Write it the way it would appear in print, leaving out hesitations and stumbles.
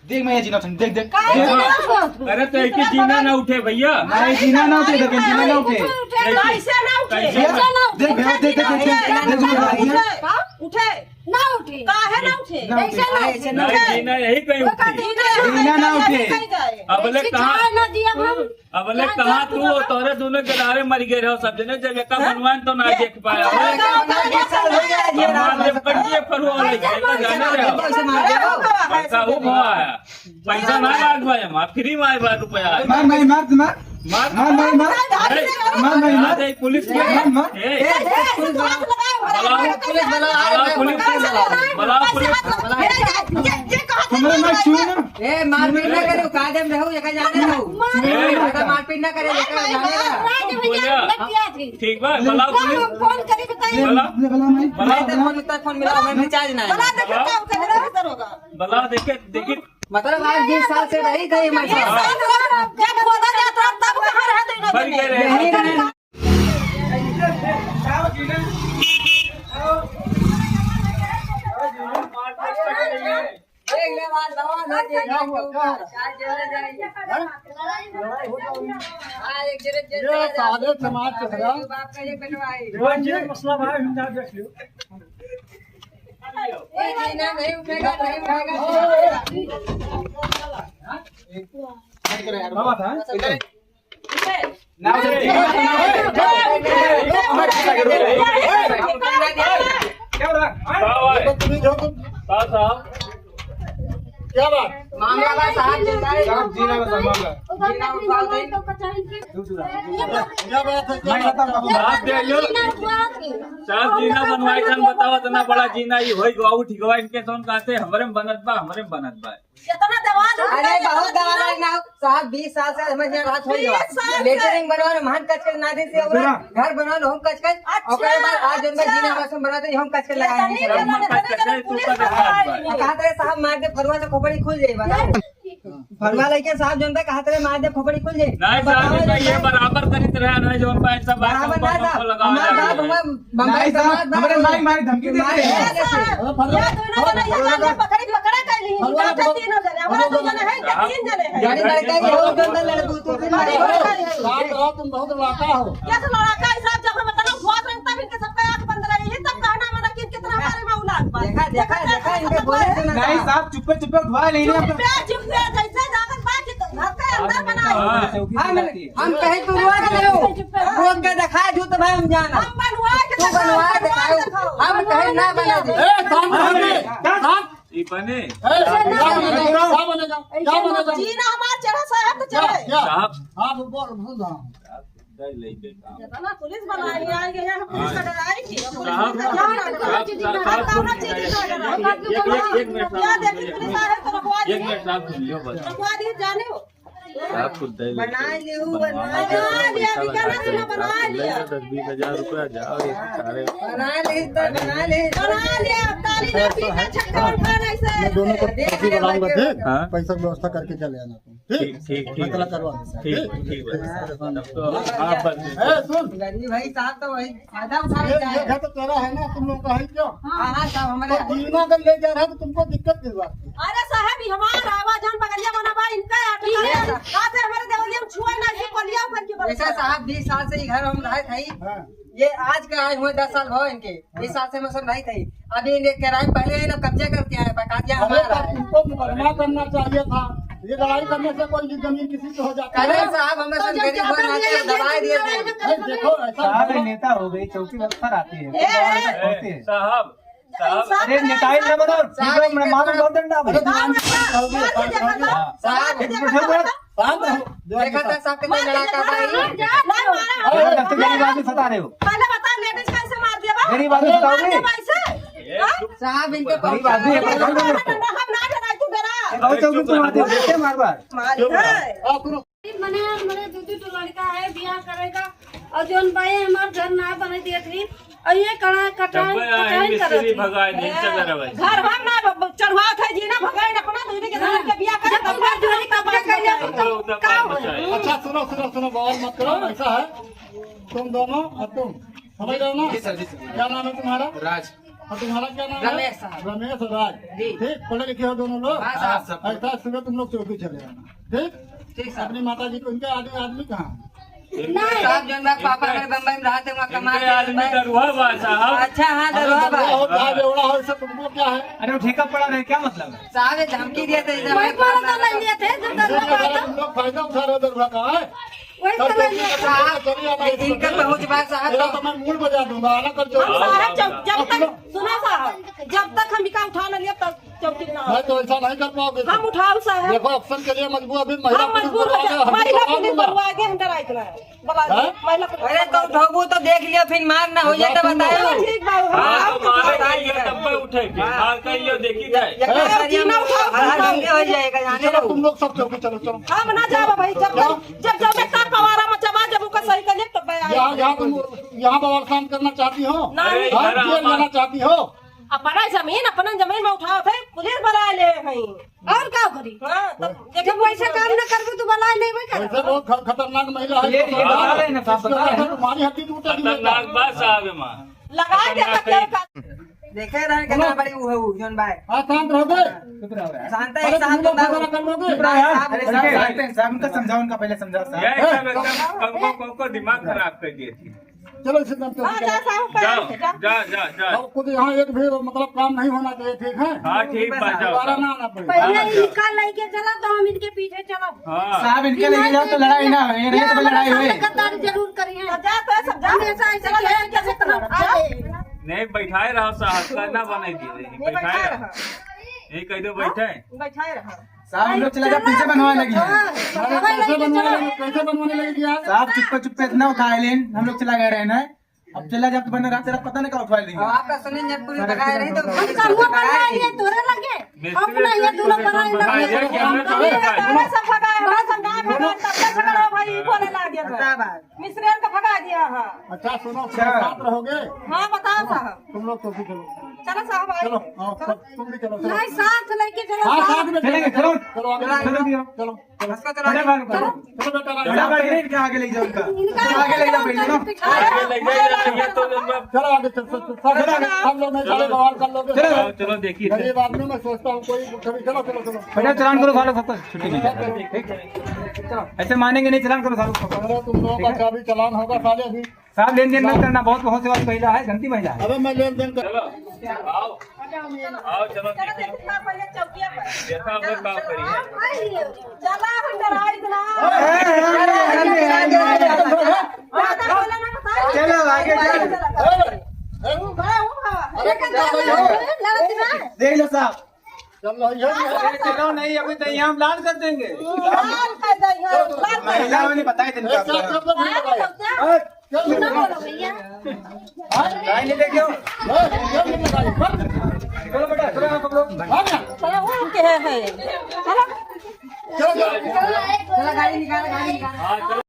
देख मैं जीना उठा, देख देख। अरे तो एक ही जीना ना उठे भैया, नहीं जीना ना उठे, देख जीना ना उठे। कैसे ना उठे? देख भैया देख देख उठे ना उठे, काहे ना उठे? नहीं जीना यही कहीं उठे, जीना ना उठे। अबले कहाँ तू हो, तोरे दोनों के लारे मर गए रहो सब जने, जगह का बनवान तो ना देख पाया। पैसा वो आया, पैसा ना लाग भाई, फ्री में आए बार रुपया मार मार मार मार मार मार मार मार मार मार पुलिस हमारे मार छुए ना। मारपीट ना करे, कायदे में रहो, लेकर जाने रहो, मारपीट ना करे, लेकर जाने। ठीक बा, बुलाओ पुलिस, फोन करी बताइए, फोन मिला, हमें रिचार्ज ना है। बुलाओ देखे मतलब आज 20 साल से रही गई मैं जब खोदा जाता तब कहाँ रह मर गए रहे। नहीं उठेगा, नहीं उठेगा। बाबा था क्या बात मामला बा साहब साहब जीना का मामला जीना उठवा दे। क्या बात है, क्या बात है? साहब जीना बनवाए छन, बतावा तना बड़ा जीना ये होई गवा ठिकवा इनके सोन कहते हमरे में बनत बा। कितना दवाल अरे बहुत दवाला ना साहब 20 साल से हमें यहाँ रात हो गया। लेटरिंग बनवाने महन कचकच ना दे से ओकरा घर बनवाने हम कचकच ओकरे बाद आज जन में जीना मौसम बनाते हम कचकच लगाएंगे। कहा तेरे साहब मार दे फरवा से खोपड़ी खुल जाए, बताओ फरवा लेके साहब जनता कहा तेरे मार दे खोपड़ी खुल जाए। नहीं साहब ये बराबर करित रहा नहीं जोन पाए सब बराबर ना था लगा हमारा बाप बम्बई समाज हमारे माई मारी धमकी दे रहे हैं। गाड़ी लड़का ये हो जो लड़कू तो तुम बहुत लड़का हो। देखा देखा देखा इनके बोले से ना नहीं साहब चुप्पे चुप्पे उठवा ले हम कहे तू रोक ले रोक के दिखाए जो तो भाई हम जाना तू बनवा दिखाओ हम कहे ना बना दे ये बने क्या बनेगा, क्या बनेगा? जीना हमारा चढ़ा साहब तो चढ़े क्या? साहब हाँ बोल भूल रहा हूँ। लेके काम जितना पुलिस बनाई आएंगे यहाँ पुलिस का डराई थी साहब एक मिनट साहब सुनियो बस जाने हो साहब खुद दे बना लियो बना लिया अभी क्या ना बना लिया 10-20 रुपया जाओ ये सारे बना ले बना ले ताली ना पीछे छक्का उठा नहीं से मैं दोनों को पैसे बनाऊंगा, ठीक? हाँ? पैसा की व्यवस्था करके चले आना तुम, ठीक? ठीक फैसला करवा देना, ठीक तो आप बस सुन गरीब भाई साहब तो वही फायदा उठा ये लेता है। घर तो तेरा है ना, तुम लोग का है क्यों? हाँ साहब हमारे तो जीना अगर ले जा रहा है तो तुमको दिक्कत किस बात की? अरे साहब ये हमारा आवाज हम बगलिया बना बा इनका आते हमारे देवलिया में छुआ ना ही कोलिया ऊपर की ऐसा साहब 20 साल से ये घर हम रहे थे। हाँ। ये आज के आए हुए 10 साल हो इनके 20 साल से मैं सब नहीं थे। अभी इनके किराए पहले ना कब्जा करके आए काजिया अरे हमारा तो है। तुमको मुकदमा करना चाहिए था, ये लड़ाई करने से कोई भी जमीन किसी की हो जाती अरे है। साहब हमें सब गरीब बनाते दवाई दिए थे। अरे देखो ऐसा साहब एक नेता हो गई, चौकी अक्सर आती है होते हैं। साहब अरे नेताई ना बनो, मानो बहुत डंडा अरे दीवान साहब शांत रहो। देखा था साहब कितना लड़ा का भाई। गरीब आदमी सता रहे हो, पहले बता लेडीज कैसे मार दिया बा गरीब आदमी सताओगे। साहब इनके गरीब आदमी है, हम ना डरा तू डरा और चौकी तुम आते हो मार बार मने हमारे दूधी तो लड़का है बियाह करेगा और जोन भाई हमार घर ना बने दिए थी और ये कड़ा कटाई मिस्त्री भगाए नहीं चल रहा भाई घर हम ना चढ़वा थे जी ना भगाई ना अपना दूसरे के घर के बियाह करे तब बात जोरी का बात कर अच्छा सुनो बवाल मत करो। ऐसा है तुम दोनों और तुम समझ रहे हो ना? क्या नाम है तुम्हारा? राज और तुम्हारा क्या नाम है? रमेश साहब। रमेश राज। जी। ठीक, पढ़े लिखे हो दोनों लोग? हाँ साहब। ऐसा सुबह तुम लोग चौकी चले जाना। ठीक? ठीक साहब। अपनी माता जी को, इनके आदमी कहाँ है? साहब जो ना पापा मेरे बम्बई में रहते वहाँ कमा इनके आदमी दरुआ बा साहब। अच्छा हाँ दरबार भाई हो चाहे बेवड़ा हो, इससे तुमको क्या है? अरे वो ठेका पड़ा रहे, क्या मतलब है? साहब ये धमकी दिए थे जब वही पर तो ले लिए थे जो दरबार का तुम लोग फायदा उठा रहे हो दरबार का, है? वही पर ले लिए थे। साहब इनका पहुँच बात साहब तेरा तो तो मैं मूड बजा दूंगा, आना कर हम चौकी। साहब जब तक सुना साहब, जब तक हम इका उठा न लिया तब चौकी ना मैं तो ऐसा नहीं कर पाओगे। हम उठाओ साहब। देखो अक्सर के लिए मजबूर, अभी महिला हम पुलिस मजबूर हो बुला जाए, रहे हैं, महिला हम पुलिस बुला बनवा आगे हम डराई इतना बोला हैं? महिला अरे तो उठोबू तो देख लियो फिर मार ना हो जाए तो बताओ ठीक बाबू हाँ हम तो मारे कहिए तब पे उठेगी, मार कहिए देखी जाए। जीना उठाओ हो जाएगा जाने चलो दो तुम लोग सब चौकी चलो, चलो। हम ना जाओ भाई जब का कवारा में चबा जब उसका सही कर तो यहाँ तुम यहाँ बवाल शांत करना चाहती हो? नहीं। हाँ, जेल जाना चाहती हो? अपना जमीन में उठाओ थे पुलिस बना ले हैं और क्या करी हाँ तब जब वैसे काम न करबू तो बना नहीं भाई वैसे बहुत खतरनाक महिला है। ये बता रहे हैं ना साहब, बता रहे हैं। तुम्हारी हड्डी टूटेगी बेटा। खतरनाक बात साहब माँ। लगा दे देखे रहे कितना बड़ी वो है वो जोन भाई हाँ, शांत रहोगे? शांत है अरे साहब तुम लोग वगैरह कर लोगे? साहब उनका समझाओ, उनका पहले समझाओ साहब। यही सब एकदम को दिमाग खराब कर दिए थी। चलो इसे दम हाँ जा साहब जाओ जा जा अब खुद यहाँ एक भी मतलब काम नहीं होना चाहिए, ठीक है? हाँ ठीक बा जाओ दोबारा साहब। ना आना पड़े। पहले इनका लेके चला तो हम इनके पीछे चला हाँ साहब इनके लेके जाओ तो लड़ाई ना हो, नहीं तो लड़ाई हुई। गद्दारी जरूर करी है जा तो सब जा हमेशा ऐसे किया है जैसे तरह नहीं बैठाए रहो साहब, करना बना दी नहीं बैठाए बैठाए रहो। रहा यही कह दो बैठे। बैठाए रहा साहब हम लोग चले जाओ, पीछे बनवाने लगी हैं। कैसे बनवाने लगेगी यार? साहब चुप्पे इतना उठाए लेन, हम लोग चला गए रहे ना। अब चला जब बने रहा तेरा पता नहीं क्या उठवा देंगे। आपका सुनिए जब पुलिस लगाया नहीं तो हम कहुआ बना लिए तोरे लगे अपना ये दोनों बना हमारा सब भगा हमारा सब गाँव भगा तब तक झगड़ा भाई बोले ला दिया था मिस्त्रियन को भगा दिया हाँ अच्छा सुनो, शांत रहोगे? हाँ बताओ साहब तुम लोग चौकी चलो, चलो साहब आइए। चलो आओ, तुम भी चलो, चलो। नहीं साथ लेके चलो हाँ, साथ में चलेंगे, चलो। चलो आगे चलो दियो। चलो चलो उसको तो बड़े भाग करो। चलो बेटा बड़ा आगे। भाग नहीं, इनके आगे ले जाओ उनका। आगे ले जाओ पहले ना। आगे ले जाइए तो चलो आगे सब लोग नहीं चले बवाल कर लोगे। चलो। चलो देखिए गरीब आदमी मैं सोचता हूँ कोई कभी चलो चलो चलो बेटा चलान करो सालों सबको, छुट्टी नहीं। ऐसे मानेंगे नहीं, चलान करो सालों सबको। अरे तुम लोगों का क्या भी चालान होगा साले अभी। साहब लेन देन मत करना, बहुत से बात महिला है, गंती महिला है। अबे मैं लेन देन कर चलो आओ आओ चलो देखिए पहले चौकिया पर देखा हम लोग काम करिए। चला हम डराई इतना चलो आगे चलो। देख लो साहब, चलो नहीं अभी तो यहाँ हम लाल कर देंगे। महिलाओं ने बताया दिन का नहीं लेके आओ। चलो बेटा चलो आप लोग। चलो चलो गाड़ी निकाल हाँ चलो।